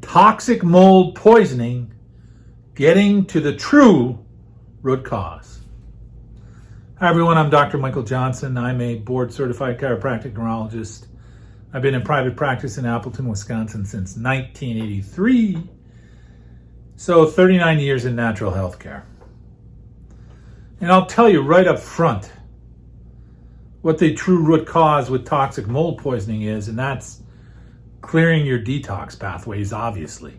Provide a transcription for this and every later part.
Toxic mold poisoning, getting to the true root cause. Hi everyone, I'm Dr. Michael Johnson. I'm a board-certified chiropractic neurologist. I've been in private practice in Appleton, Wisconsin since 1983. So 39 years in natural health care. And I'll tell you right up front what the true root cause with toxic mold poisoning is, and that's clearing your detox pathways, obviously.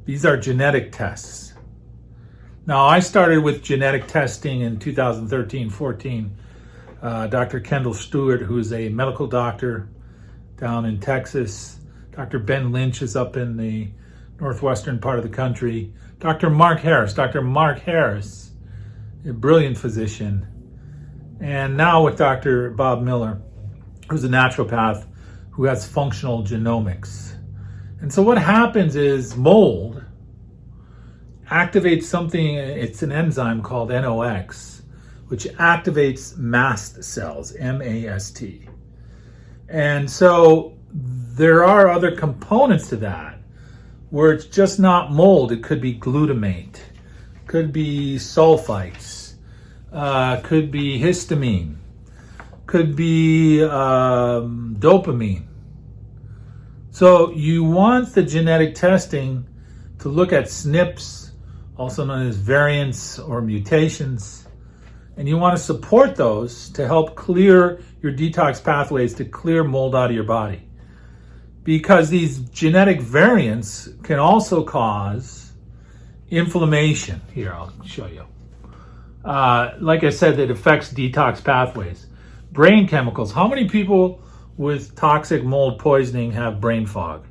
These are genetic tests. Now, I started with genetic testing in 2013-14. Dr. Kendall Stewart, who's a medical doctor down in Texas. Dr. Ben Lynch is up in the northwestern part of the country. Dr. Mark Harris, a brilliant physician. And now with Dr. Bob Miller, who's a naturopath who has functional genomics. And so what happens is mold activates something, it's an enzyme called NOx, which activates mast cells, M-A-S-T. And so there are other components to that where it's just not mold. It could be glutamate, could be sulfites, could be histamine, could be dopamine. So you want the genetic testing to look at SNPs, also known as variants or mutations, and you want to support those to help clear your detox pathways, to clear mold out of your body. Because these genetic variants can also cause inflammation. Here, I'll show you. Like I said, it affects detox pathways. Brain chemicals. How many people with toxic mold poisoning have brain fog?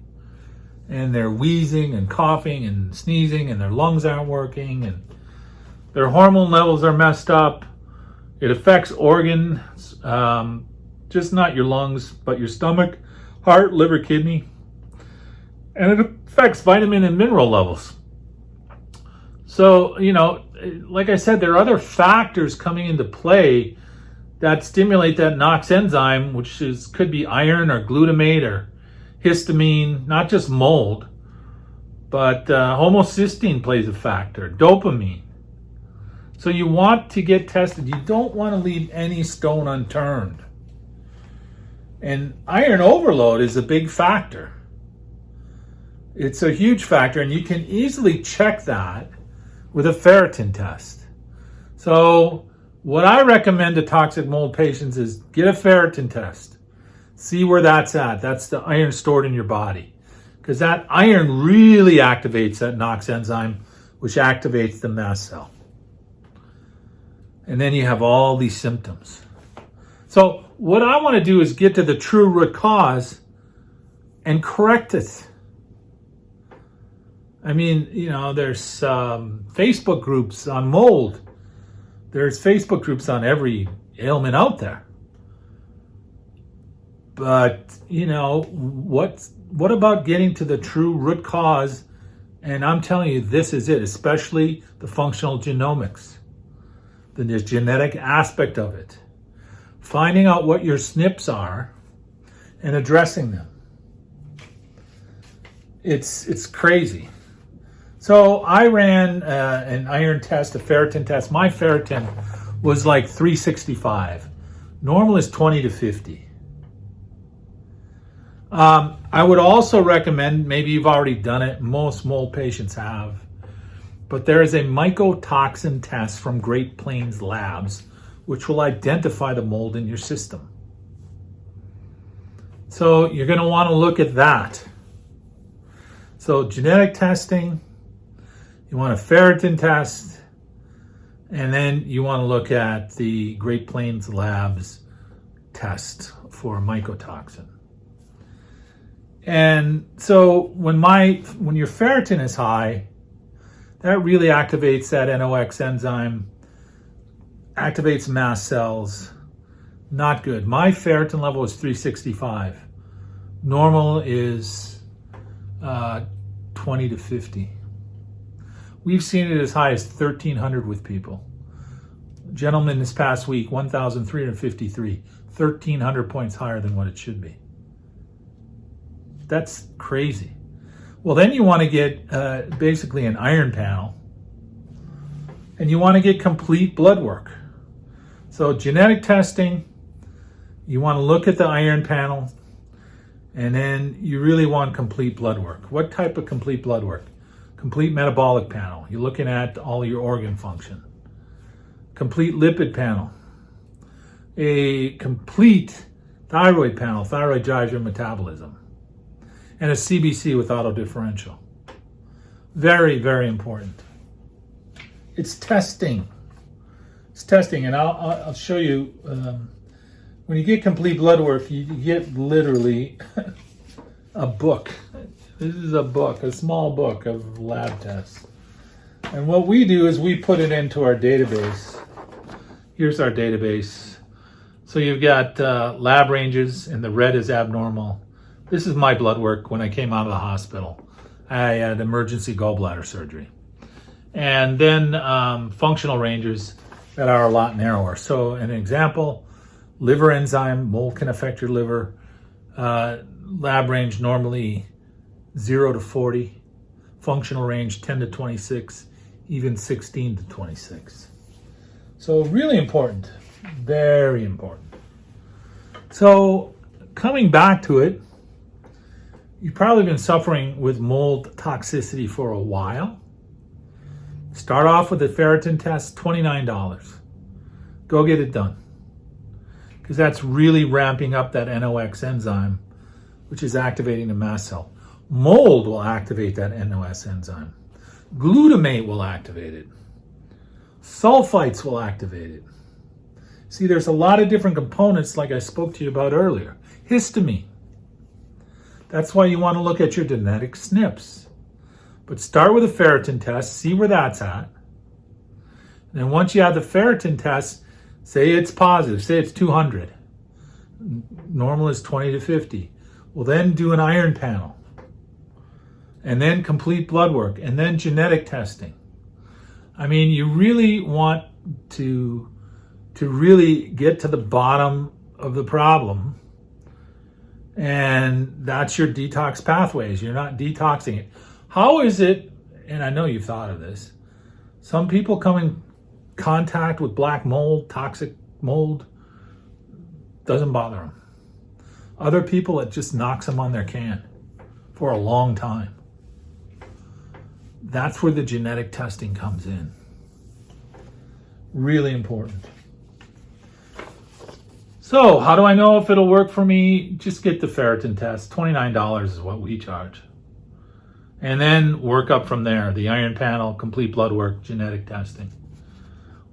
And they're wheezing and coughing and sneezing, and their lungs aren't working, and their hormone levels are messed up. It affects organs, just not your lungs, but your stomach, heart, liver, kidney. And it affects vitamin and mineral levels. So, like I said, there are other factors coming into play that stimulate that NOx enzyme, which could be iron or glutamate or histamine, not just mold, but homocysteine plays a factor, dopamine. So you want to get tested. You don't want to leave any stone unturned. And iron overload is a big factor. It's a huge factor, and you can easily check that with a ferritin test. So what I recommend to toxic mold patients is get a ferritin test. See where that's at. That's the iron stored in your body. Because that iron really activates that NOx enzyme, which activates the mast cell. And then you have all these symptoms. So what I want to do is get to the true root cause and correct it. I mean, there's Facebook groups on mold. There's Facebook groups on every ailment out there. But, what about getting to the true root cause? And I'm telling you, this is it, especially the functional genomics, the genetic aspect of it. Finding out what your SNPs are and addressing them. It's crazy. So I ran an iron test, a ferritin test. My ferritin was like 365. Normal is 20 to 50. I would also recommend, maybe you've already done it, most mold patients have, but there is a Mycotoxin Test from Great Plains Labs, which will identify the mold in your system. So you're going to want to look at that. So genetic testing, you want a ferritin test, and then you want to look at the Great Plains Labs test for mycotoxin. And so when your ferritin is high, that really activates that NOx enzyme, activates mast cells. Not good. My ferritin level is 365. Normal is 20 to 50. We've seen it as high as 1,300 with people. Gentleman this past week, 1,353, 1,300 points higher than what it should be. That's crazy. Well, then you want to get basically an iron panel, and you want to get complete blood work. So genetic testing, you want to look at the iron panel, and then you really want complete blood work. What type of complete blood work? Complete metabolic panel. You're looking at all your organ function. Complete lipid panel. A complete thyroid panel. Thyroid drives your metabolism. And a CBC with autodifferential. Very, very important. It's testing. It's testing, and I'll show you. When you get complete blood work, you get literally a book. This is a book, a small book of lab tests. And what we do is we put it into our database. Here's our database. So you've got lab ranges, and the red is abnormal. This is my blood work when I came out of the hospital. I had emergency gallbladder surgery. And then functional ranges that are a lot narrower. So an example, liver enzyme, mold can affect your liver. Lab range normally 0 to 40. Functional range 10 to 26, even 16 to 26. So really important, very important. So coming back to it, you've probably been suffering with mold toxicity for a while. Start off with a ferritin test, $29. Go get it done. Because that's really ramping up that NOx enzyme, which is activating the mast cell. Mold will activate that NOx enzyme. Glutamate will activate it. Sulfites will activate it. See, there's a lot of different components like I spoke to you about earlier. Histamine. That's why you want to look at your genetic SNPs. But start with a ferritin test, see where that's at. And then once you have the ferritin test, say it's positive, say it's 200. Normal is 20 to 50. Well, then do an iron panel. And then complete blood work. And then genetic testing. I mean, you really want to really get to the bottom of the problem. And that's your detox pathways. You're not detoxing it. How is it, and I know you've thought of this, some people come in contact with black mold, toxic mold, doesn't bother them. Other people, it just knocks them on their can for a long time. That's where the genetic testing comes in. Really important. So, how do I know if it'll work for me? Just get the ferritin test. $29 is what we charge. And then work up from there. The iron panel, complete blood work, genetic testing.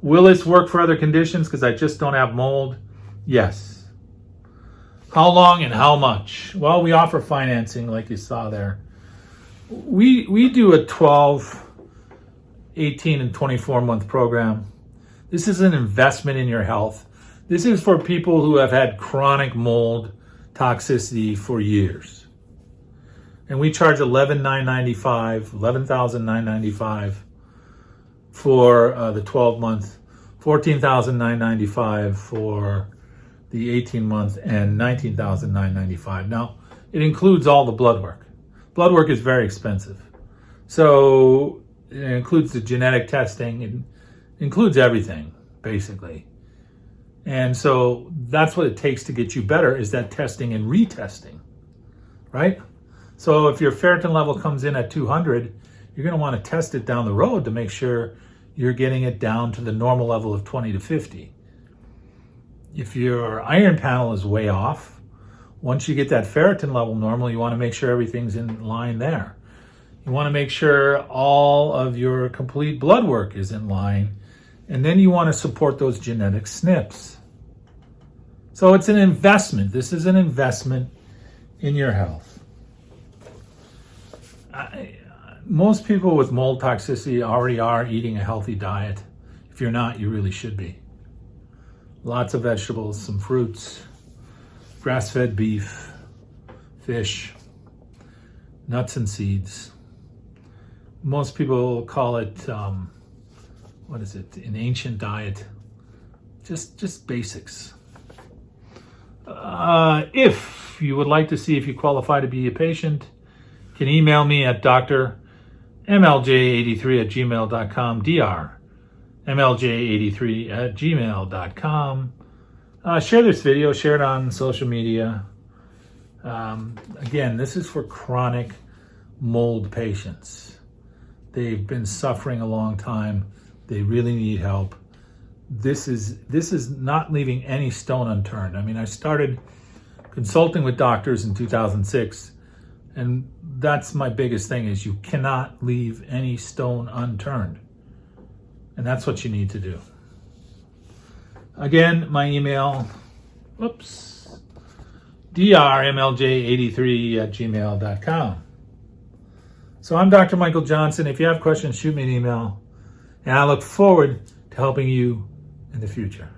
Will this work for other conditions because I just don't have mold? Yes. How long and how much? Well, we offer financing like you saw there. We do a 12, 18, and 24-month program. This is an investment in your health. This is for people who have had chronic mold toxicity for years. And we charge $11,995 for the 12-month, $14,995 for the 18-month, and $19,995. Now, it includes all the blood work. Blood work is very expensive. So it includes the genetic testing. It includes everything, basically. And so that's what it takes to get you better, is that testing and retesting, right? So if your ferritin level comes in at 200, you're going to want to test it down the road to make sure you're getting it down to the normal level of 20 to 50. If your iron panel is way off, once you get that ferritin level normal, you want to make sure everything's in line there. You want to make sure all of your complete blood work is in line, and then you want to support those genetic SNPs. So it's an investment. This is an investment in your health. Most people with mold toxicity already are eating a healthy diet. If you're not, you really should be. Lots of vegetables, some fruits, grass-fed beef, fish, nuts and seeds. Most people call it, an ancient diet. Just basics. If you would like to see if you qualify to be a patient, You can email me at drmlj83@gmail.com, drmlj83@gmail.com. Share this video, share it on social media. Again, this is for chronic mold patients. They've been suffering a long time. They really need help. This is not leaving any stone unturned. I mean, I started consulting with doctors in 2006, and that's my biggest thing, is you cannot leave any stone unturned. And that's what you need to do. Again, my email, drmlj83@gmail.com. So I'm Dr. Michael Johnson. If you have questions, shoot me an email. And I look forward to helping you in the future.